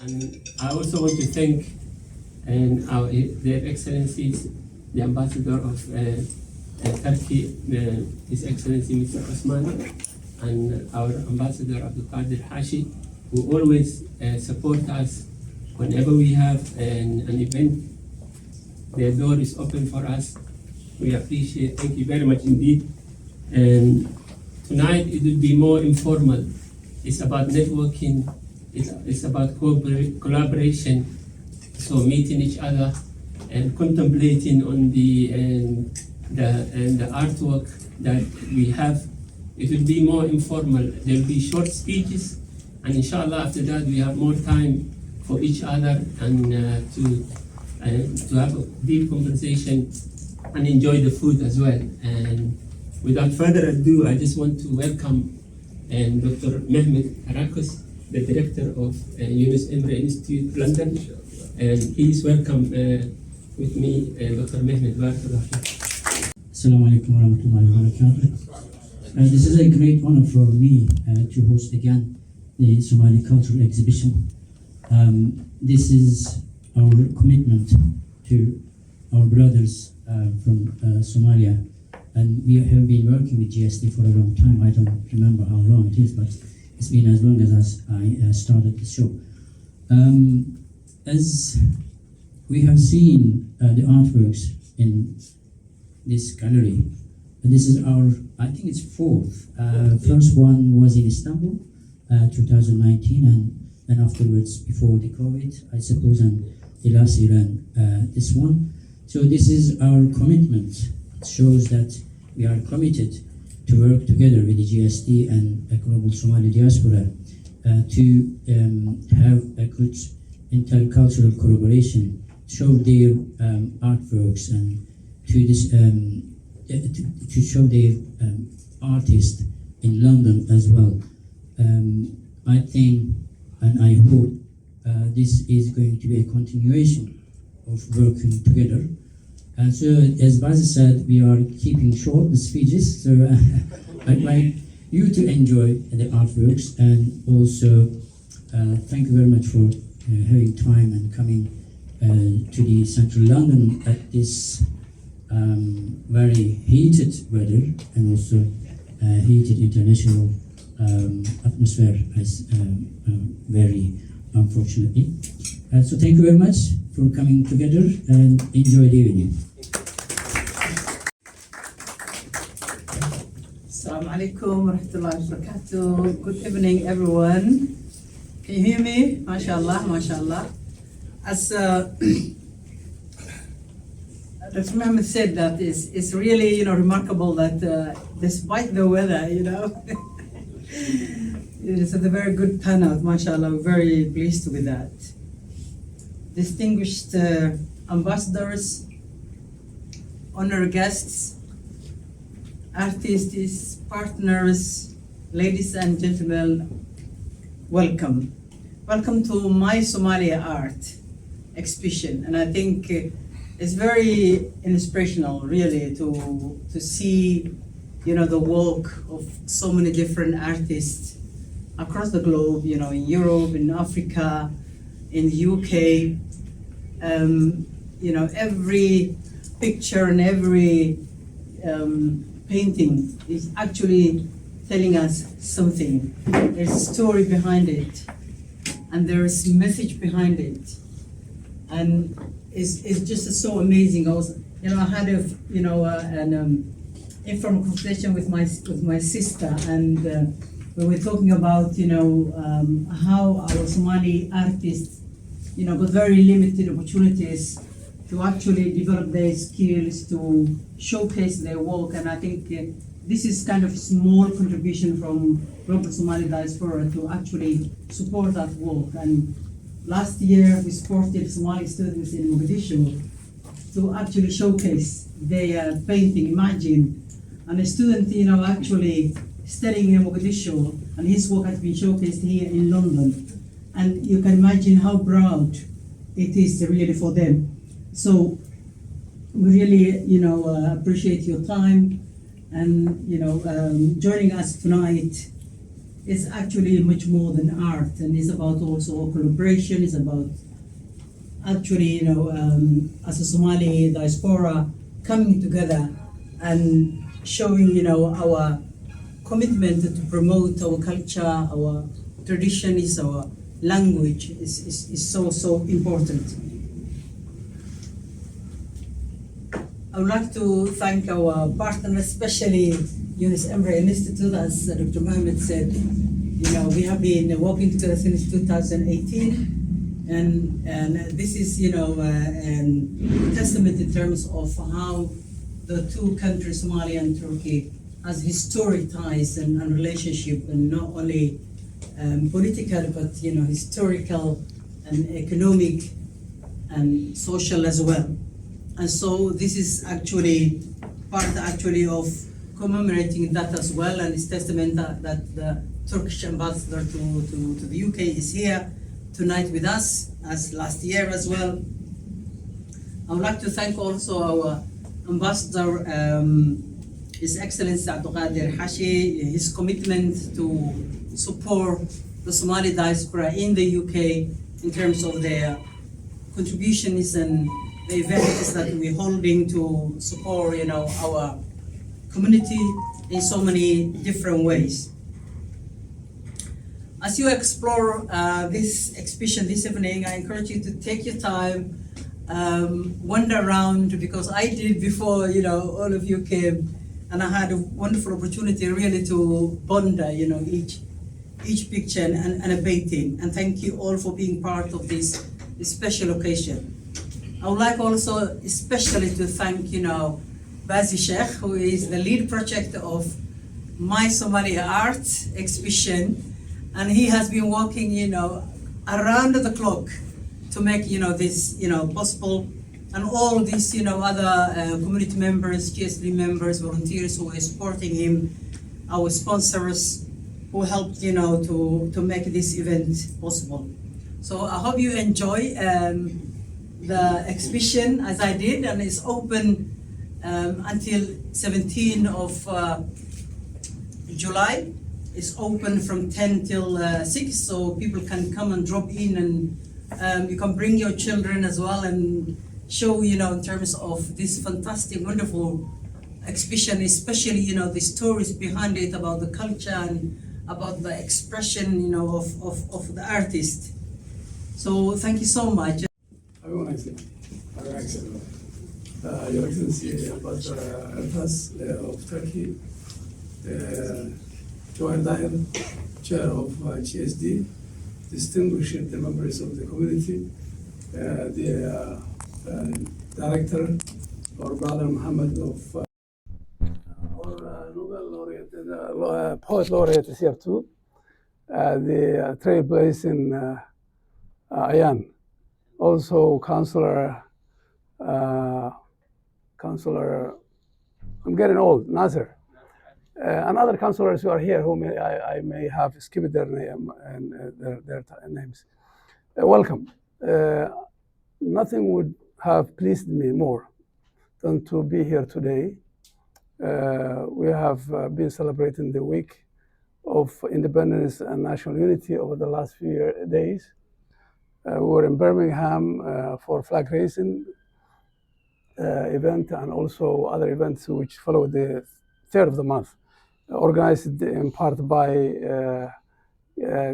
And I also want to thank their Excellencies, the Ambassador of Turkey, His Excellency Mr. Osman, and our Ambassador Abdul Qadir Hashi, who always support us whenever we have an event. Their door is open for us. We appreciate. Thank you very much indeed. And tonight it will be more informal. It's about networking. It's about collaboration. So meeting each other and contemplating on the artwork that we have. It will be more informal. There will be short speeches, and inshallah after that we have more time for each other and to have a deep conversation and enjoy the food as well. And without further ado, I just want to welcome Dr. Mehmet Karakus, the director of Yunus Emre Institute, London. And he's welcome with me, Dr. Mehmet. Assalamu alaikum warahmatullahi wabarakatuh. This is a great honor for me to host again the Somali Cultural Exhibition. This is our commitment to our brothers from Somalia, and we have been working with GSD for a long time. I don't remember how long it is, but it's been as long as I started the show. As we have seen the artworks in this gallery, this is our, I think it's fourth. First one was in Istanbul, 2019, and then afterwards, before the COVID, I suppose, and the last year, and this one. So this is our commitment. It shows that we are committed to work together with the GSD and a global Somali diaspora to have a good intercultural collaboration, show their artworks, and to show their artists in London as well. I think and I hope this is going to be a continuation of working together. And so, as Bazi said, we are keeping short the speeches, so I'd like you to enjoy the artworks, and also thank you very much for having time and coming to the central London at this very heated weather, and also heated international atmosphere, as very unfortunately. So thank you very much for coming together, and enjoy the evening. Assalamu alaikum wa rahmatullahi wa barakatuh. Good evening, everyone. Can you hear me? MashaAllah, MashaAllah. As Dr. Mehmet said, that it's really, remarkable that despite the weather, it's a very good turnout, mashallah. We're very pleased with that. Distinguished ambassadors, honored guests, artists, partners, ladies and gentlemen, welcome. Welcome to My Somalia Art exhibition. And I think it's very inspirational, really, to see, the work of so many different artists across the globe, in Europe, in Africa, in the UK. Every picture and every painting is actually telling us something. There's a story behind it, and there is a message behind it, and it's just so amazing. I had an informal conversation with my sister, and we were talking about how our Somali artists got very limited opportunities to actually develop their skills, to showcase their work, and I think this is kind of a small contribution from global Somali diaspora to actually support that work. And last year we supported Somali students in Mogadishu to actually showcase their painting. Imagine, and a student actually studying in Mogadishu, and his work has been showcased here in London. And you can imagine how proud it is really for them. So we really, appreciate your time and, joining us tonight is actually much more than art, and it's about also collaboration. It's about actually, as a Somali diaspora coming together and showing, our commitment to promote our culture, our traditions, our language is so important. I would like to thank our partners, especially Yunus Emre Institute, as Dr. Mohammed said. We have been working together since 2018, and this is, a testament in terms of how the two countries, Somalia and Turkey, has historic ties and relationship, and not only political, but historical and economic and social as well. And so this is actually part of commemorating that as well, and it's testament that the Turkish ambassador to the UK is here tonight with us, as last year as well. I would like to thank also our ambassador, His Excellency Abdulkadir Hashi, his commitment to support the Somali diaspora in the UK in terms of their contributions and the events that we're holding to support, our community in so many different ways. As you explore this exhibition this evening, I encourage you to take your time, wander around, because I did before, all of you came, and I had a wonderful opportunity really to ponder, each picture and a painting. And thank you all for being part of this special occasion. I would like also especially to thank, Bazi Sheikh, who is the lead project of My Somalia Art exhibition, and he has been working, around the clock to make, this, possible, and all these, other community members, GSD members, volunteers who are supporting him, our sponsors who helped, to make this event possible. So I hope you enjoy the exhibition as I did, and it's open until 17th of July. It's open from 10 till 6, so people can come and drop in, and you can bring your children as well and show, in terms of this fantastic, wonderful exhibition, especially, the stories behind it about the culture and about the expression, of the artist. So thank you so much. Your Excellency, Ambassador Ertas of Turkey, Joel Daher, Chair of GSD, distinguished members of the community, the Director, our brother Muhammad of our Nobel laureate, poet laureate is here too, the trailblazer in Ayan. Also, Councillor, I'm getting old, Nasser, and other councillors who are here, whom I may have skipped their name and their names. Welcome. Nothing would have pleased me more than to be here today. We have been celebrating the week of independence and national unity over the last few days. We were in Birmingham for flag raising event, and also other events which followed the 3rd of the month, organized in part by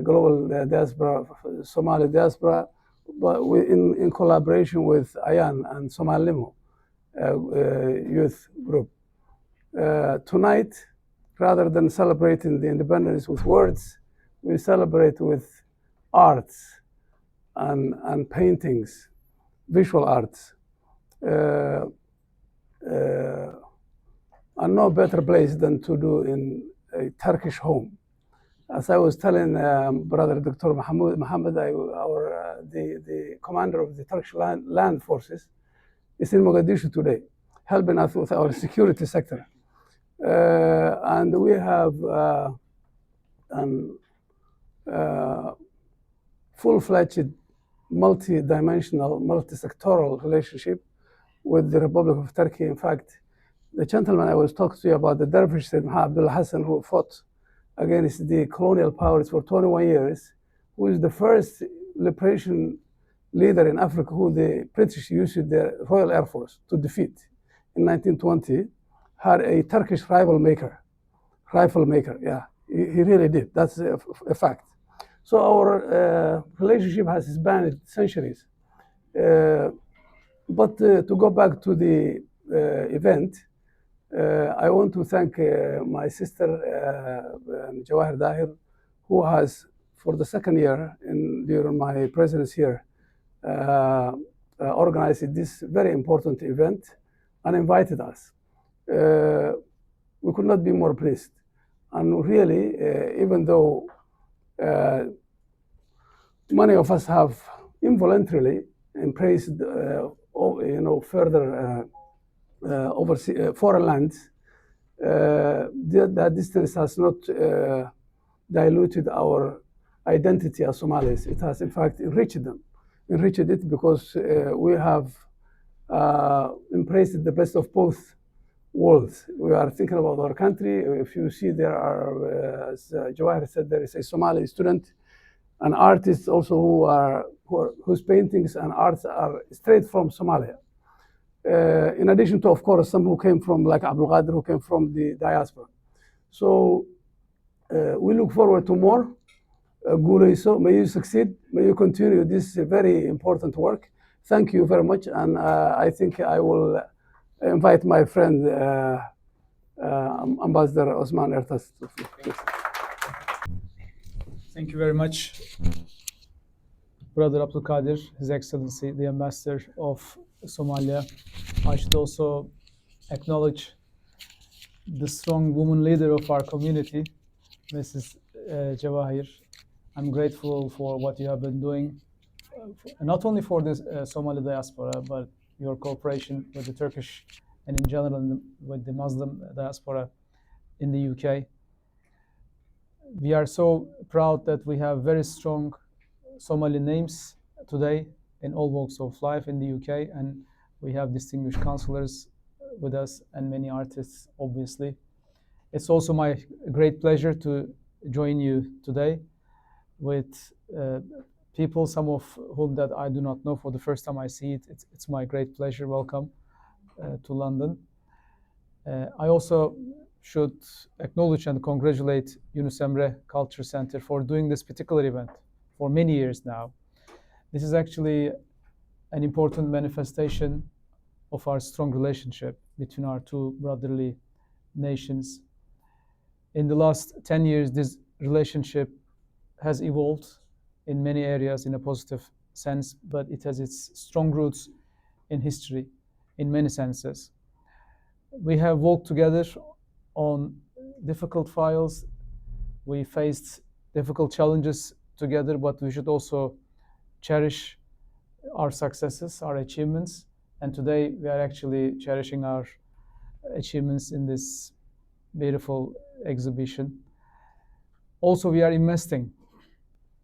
Global Diaspora, Somali Diaspora, but in collaboration with Ayan and Somali Limo youth group. Tonight, rather than celebrating the independence with words, we celebrate with arts and paintings, visual arts. And no better place than to do in a Turkish home. As I was telling Brother Dr. Mohammed, the commander of the Turkish land forces, is in Mogadishu today, helping us with our security sector. And we have full-fledged, multi-dimensional, multi-sectoral relationship with the Republic of Turkey. In fact, the gentleman I was talking to you about, the dervish Sayyid Abdullah Hassan, who fought against the colonial powers for 21 years, who is the first liberation leader in Africa who the British used their Royal Air Force to defeat in 1920, had a Turkish rifle maker, yeah, he really did. That's a fact. So our relationship has spanned centuries. But to go back to the event, I want to thank my sister, Jawahir Dahir, who has, for the second year during my presence here, organized this very important event and invited us. We could not be more pleased. And really, even though many of us have involuntarily embraced, further foreign lands, that distance has not diluted our identity as Somalis. It has, in fact, enriched it because we have embraced the best of both worlds. We are thinking about our country. If you see, there are, as Jawahir said, there is a Somali student, an artist also whose paintings and arts are straight from Somalia. In addition to, of course, some who came from, like Abdul Qadir, who came from the diaspora. So we look forward to more. Guleiso, may you succeed. May you continue this very important work. Thank you very much. And I think I will invite my friend, Ambassador Osman Ertas. Thank you very much, Brother Abdul Qadir, His Excellency, the Ambassador of Somalia. I should also acknowledge the strong woman leader of our community, Mrs. Jawahir. I'm grateful for what you have been doing, not only for the Somali diaspora, but your cooperation with the Turkish and in general with the Muslim diaspora in the UK. We are so proud that we have very strong Somali names today in all walks of life in the UK, and we have distinguished counselors with us and many artists, obviously. It's also my great pleasure to join you today with people, some of whom that I do not know. For the first time I see it. It's my great pleasure. Welcome to London. I also should acknowledge and congratulate Yunus Emre Culture Center for doing this particular event for many years now. This is actually an important manifestation of our strong relationship between our two brotherly nations. In the last 10 years, this relationship has evolved in many areas in a positive sense, but it has its strong roots in history in many senses. We have worked together on difficult files. We faced difficult challenges together, but we should also cherish our successes, our achievements. And today we are actually cherishing our achievements in this beautiful exhibition. Also, we are investing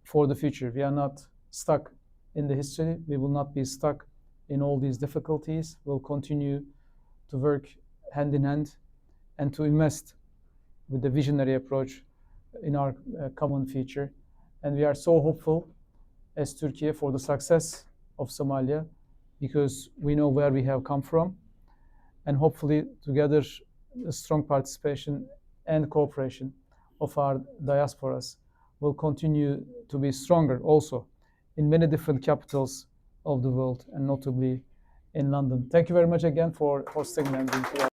for the future. We are not stuck in the history. We will not be stuck in all these difficulties. We'll continue to work hand in hand and to invest with the visionary approach in our common future. And we are so hopeful as Turkey for the success of Somalia, because we know where we have come from, and hopefully together a strong participation and cooperation of our diasporas will continue to be stronger also in many different capitals of the world, and notably in London. Thank you very much again for hosting and being here.